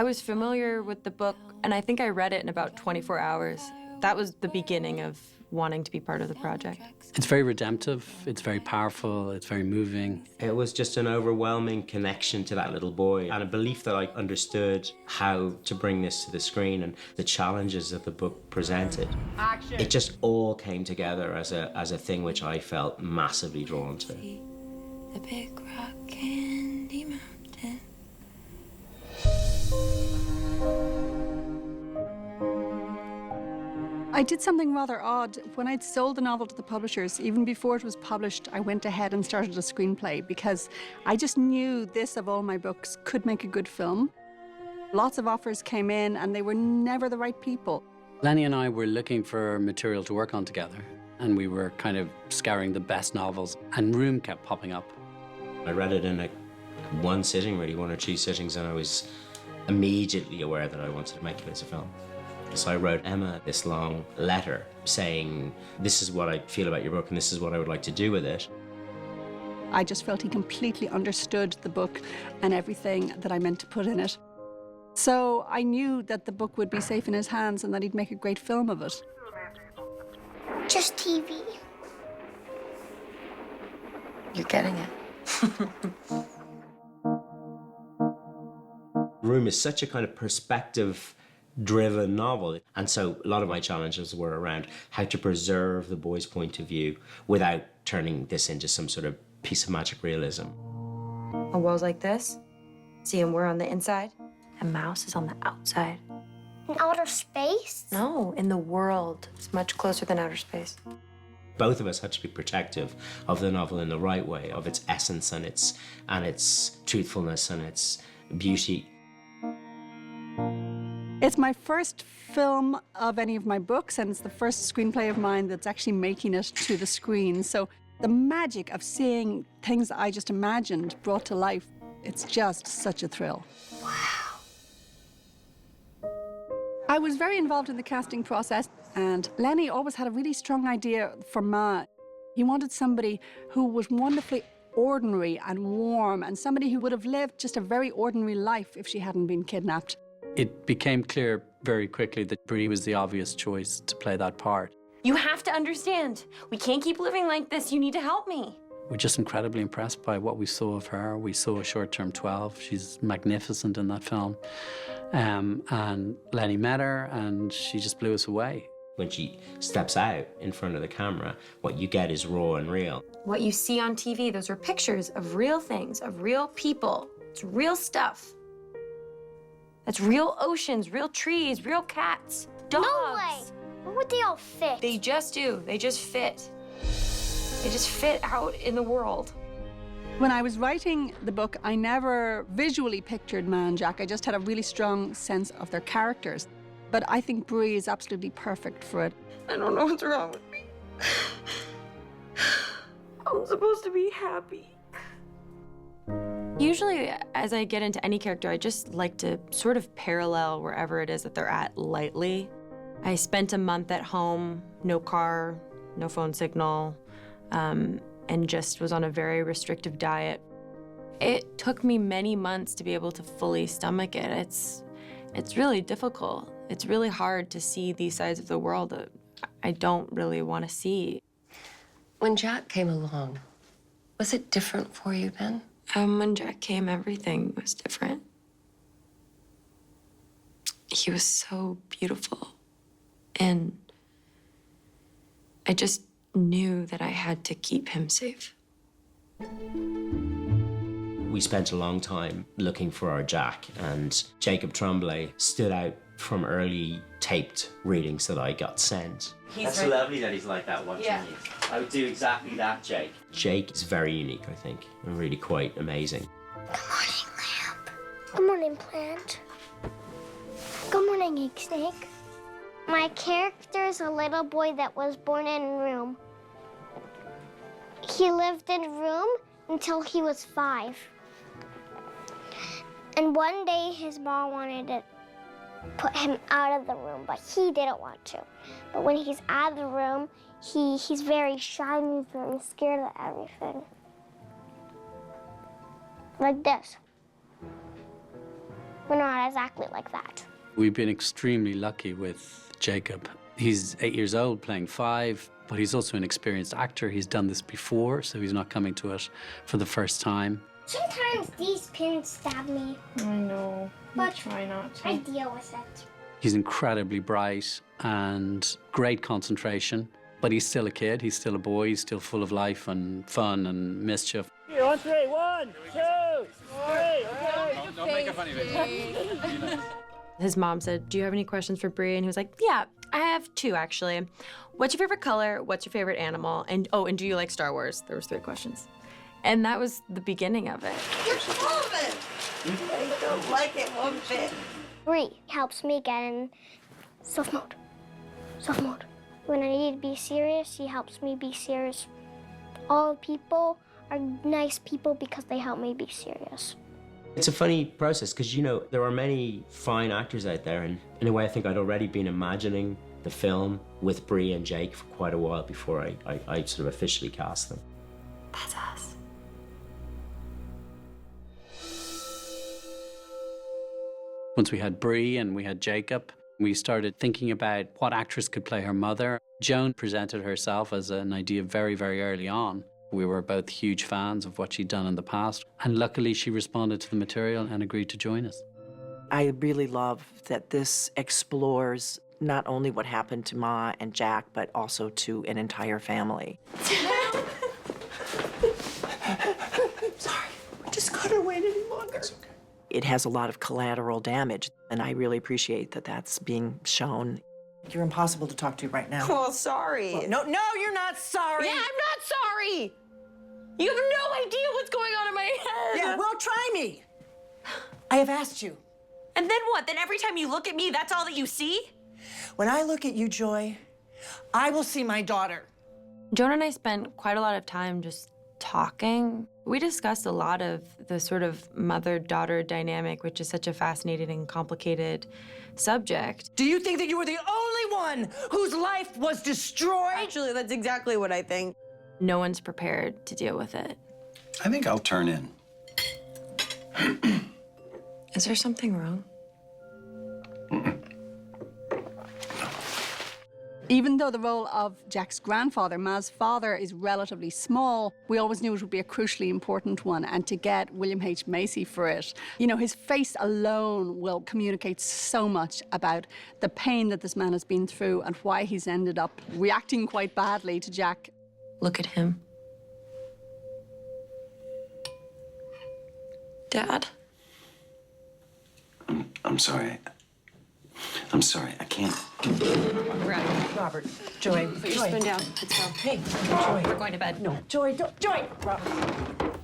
I was familiar with the book, and I think I read it in about 24 hours. That was the beginning of wanting to be part of the project. It's very redemptive, it's very powerful, it's very moving. It was just an overwhelming connection to that little boy and a belief that I understood how to bring this to the screen and the challenges that the book presented. Action. It just all came together as a thing which I felt massively drawn to. The big rock candy mountain. I did something rather odd. When I'd sold the novel to the publishers, even before it was published, I went ahead and started a screenplay because I just knew this, of all my books, could make a good film. Lots of offers came in and they were never the right people. Lenny and I were looking for material to work on together, and we were kind of scouring the best novels, and Room kept popping up. I read it in one sitting, really, 1 or 2 sittings, and I was immediately aware that I wanted to make it as a film. So I wrote Emma this long letter saying, this is what I feel about your book and this is what I would like to do with it. I just felt he completely understood the book and everything that I meant to put in it. So I knew that the book would be safe in his hands and that he'd make a great film of it. Just TV. You're getting it. Room is such a kind of perspective-driven novel. And so a lot of my challenges were around how to preserve the boy's point of view without turning this into some sort of piece of magic realism. A wall's like this. See, and we're on the inside. And Mouse is on the outside. In outer space? No, in the world. It's much closer than outer space. Both of us had to be protective of the novel in the right way, of its essence and its truthfulness and its beauty. It's my first film of any of my books, and it's the first screenplay of mine that's actually making it to the screen. So the magic of seeing things I just imagined brought to life, it's just such a thrill. Wow. I was very involved in the casting process, and Lenny always had a really strong idea for Ma. He wanted somebody who was wonderfully ordinary and warm, and somebody who would have lived just a very ordinary life if she hadn't been kidnapped. It became clear very quickly that Brie was the obvious choice to play that part. You have to understand. We can't keep living like this. You need to help me. We're just incredibly impressed by what we saw of her. We saw a short-term 12. She's magnificent in that film. And Lenny met her, and she just blew us away. When she steps out in front of the camera, what you get is raw and real. What you see on TV, those are pictures of real things, of real people. It's real stuff. That's real oceans, real trees, real cats, dogs. No way! Where would they all fit? They just do. They just fit. They just fit out in the world. When I was writing the book, I never visually pictured Ma and Jack. I just had a really strong sense of their characters. But I think Brie is absolutely perfect for it. I don't know what's wrong with me. I'm supposed to be happy. Usually, as I get into any character, I just like to sort of parallel wherever it is that they're at lightly. I spent a month at home, no car, no phone signal, and just was on a very restrictive diet. It took me many months to be able to fully stomach it. It's really difficult. It's really hard to see these sides of the world that I don't really want to see. When Jack came along, was it different for you then? When Jack came, everything was different. He was so beautiful. And I just knew that I had to keep him safe. We spent a long time looking for our Jack, and Jacob Tremblay stood out from early taped readings that I got sent. That's lovely that he's like that watching you. I would do exactly that, Jake. Jake is very unique, I think, and really quite amazing. Good morning, lamp. Good morning, plant. Good morning, egg snake. My character is a little boy that was born in a room. He lived in a room until he was 5. And one day his mom wanted to put him out of the room, but he didn't want to. But when he's out of the room, he's very shy and he's very scared of everything. Like this. we're not exactly like that. We've been extremely lucky with Jacob. He's 8 years old, playing 5, but he's also an experienced actor. He's done this before, so he's not coming to it for the first time. Sometimes these pins stab me. I know. But try not to. I deal with it. He's incredibly bright and great concentration, but he's still a kid. He's still a boy. He's still full of life and fun and mischief. Here, on 3, 1, 2, 3, okay. Don't make a funny face. His mom said, "Do you have any questions for Bree?" And he was like, "Yeah, I have 2 actually. What's your favorite color? What's your favorite animal? And and do you like Star Wars?" There was 3 questions. And that was the beginning of it. You're full of it. I don't like it one bit. Bree helps me get in soft mode. Soft mode. When I need to be serious, she helps me be serious. All people are nice people because they help me be serious. It's a funny process because, you know, there are many fine actors out there, and in a way I think I'd already been imagining the film with Bree and Jake for quite a while before I sort of officially cast them. That's us. Once we had Bree and we had Jacob, we started thinking about what actress could play her mother. Joan presented herself as an idea very, very early on. We were both huge fans of what she'd done in the past, and luckily she responded to the material and agreed to join us. I really love that this explores not only what happened to Ma and Jack, but also to an entire family. Sorry, we just couldn't wait any longer. That's okay. It has a lot of collateral damage, and I really appreciate that that's being shown. You're impossible to talk to right now. Well, sorry. Well, no, you're not sorry. Yeah, I'm not sorry. You have no idea what's going on in my head. Yeah, well, try me. I have asked you. And then what? Then every time you look at me, that's all that you see? When I look at you, Joy, I will see my daughter. Joan and I spent quite a lot of time just talking. We discussed a lot of the sort of mother-daughter dynamic, which is such a fascinating and complicated subject. Do you think that you were the only one whose life was destroyed? Actually, that's exactly what I think. No one's prepared to deal with it. I think I'll turn in. Is there something wrong? Even though the role of Jack's grandfather, Ma's father, is relatively small, we always knew it would be a crucially important one, and to get William H. Macy for it, you know, his face alone will communicate so much about the pain that this man has been through and why he's ended up reacting quite badly to Jack. Look at him. Dad? I'm sorry. I'm sorry, I can't. Robert, Joy, Put your spoon down. Let's go. Hey, Joy. We're going to bed. No, Joy, don't, Joy. Robert.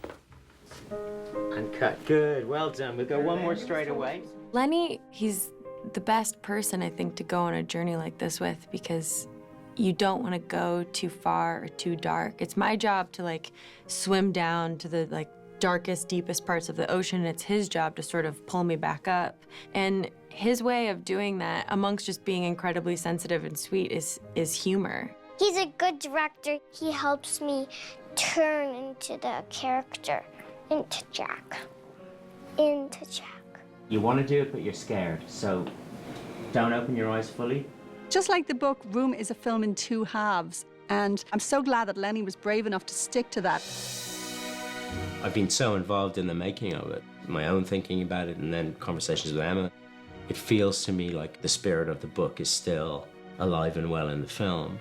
And cut. Good, well done. We'll go one more straight away. Lenny, he's the best person, I think, to go on a journey like this with, because you don't want to go too far or too dark. It's my job to, like, swim down to the, darkest, deepest parts of the ocean. It's his job to sort of pull me back up. And his way of doing that, amongst just being incredibly sensitive and sweet, is humor. He's a good director. He helps me turn into the character, into Jack. You want to do it, but you're scared, so don't open your eyes fully. Just like the book, Room is a film in 2 halves, and I'm so glad that Lenny was brave enough to stick to that. I've been so involved in the making of it, my own thinking about it, and then conversations with Emma. It feels to me like the spirit of the book is still alive and well in the film.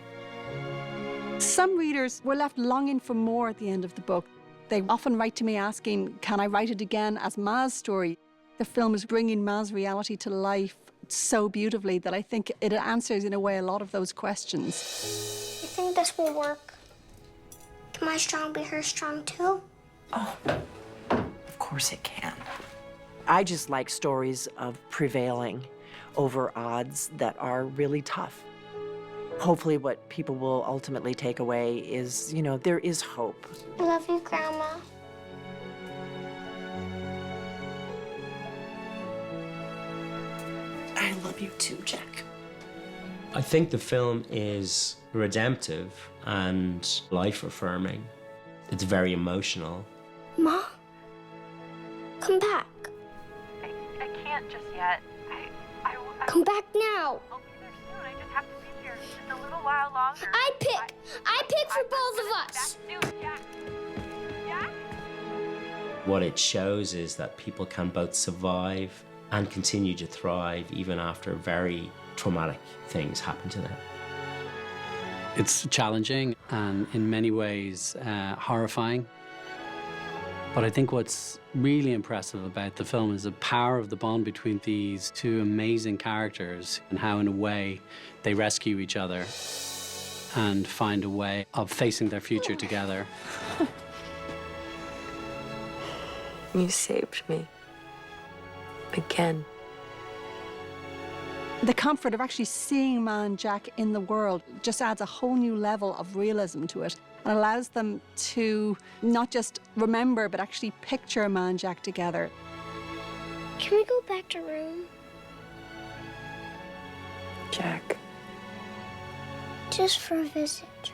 Some readers were left longing for more at the end of the book. They often write to me asking, can I write it again as Ma's story? The film is bringing Ma's reality to life so beautifully that I think it answers, in a way, a lot of those questions. You think this will work? Can my strong be her strong too? Oh, of course it can. I just like stories of prevailing over odds that are really tough. Hopefully what people will ultimately take away is, you know, there is hope. I love you, Grandma. I love you too, Jack. I think the film is redemptive and life-affirming. It's very emotional. Ma, come back. I can't just yet. Come back now. I'll be there soon. I just have to be here just a little while longer. I pick for both of us. Soon, Jack. Jack? What it shows is that people can both survive and continue to thrive even after very traumatic things happen to them. It's challenging and in many ways horrifying. But I think what's really impressive about the film is the power of the bond between these two amazing characters and how, in a way, they rescue each other and find a way of facing their future together. You saved me. Again. The comfort of actually seeing Ma and Jack in the world just adds a whole new level of realism to it and allows them to not just remember, but actually picture Ma and Jack together. Can we go back to room? Jack. Just for a visit.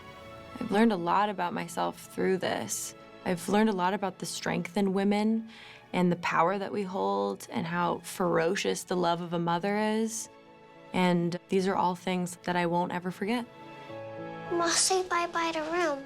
I've learned a lot about myself through this. I've learned a lot about the strength in women and the power that we hold and how ferocious the love of a mother is. And these are all things that I won't ever forget. Ma, say bye-bye to room.